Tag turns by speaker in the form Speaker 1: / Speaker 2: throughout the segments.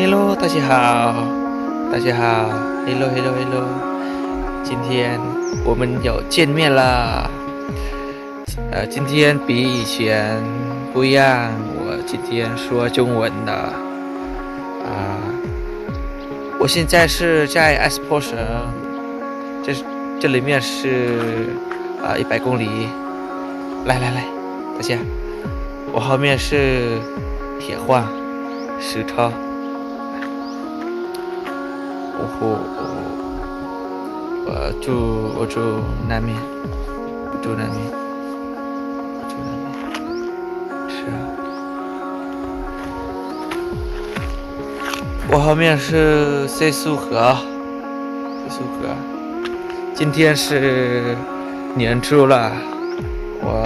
Speaker 1: Hello，大家好，大家好，Hello，今天我们又见面了。今天比以前不一样，我今天说中文的。我现在是在埃斯珀省，这里面是100公里。来，大家，我后面是铁矿石头。我住南面，是啊。我后面是塞苏河。今天是年初了，我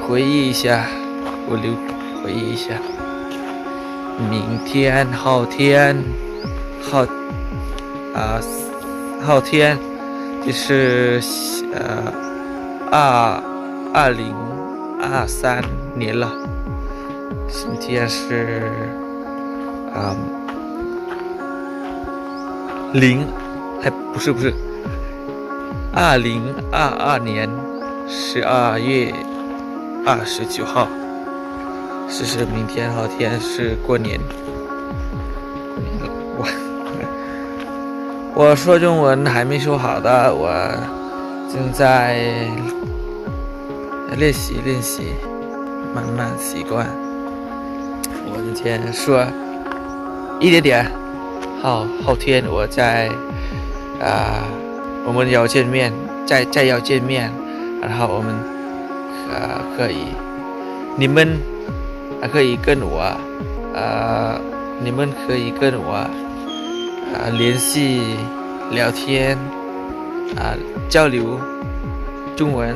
Speaker 1: 回忆一下。明天、后天就是2023年了。今天是2022年12月29号。是明天后天是过年。我说中文还没说好的，我正在练习，慢慢习惯。我今天说一点点，后天我我们要见面，再要见面，然后我们可以，你们还可以跟我联系、聊天交流中文，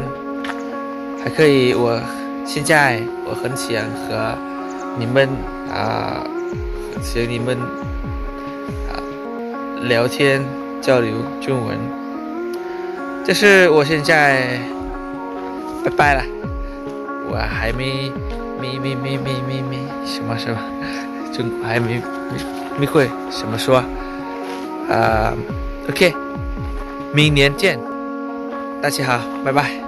Speaker 1: 还可以。现在我很想和你们聊天交流中文。这是我现在拜拜了，我还没什么中国还没会什么说。OK， 明年见，大家好，拜拜。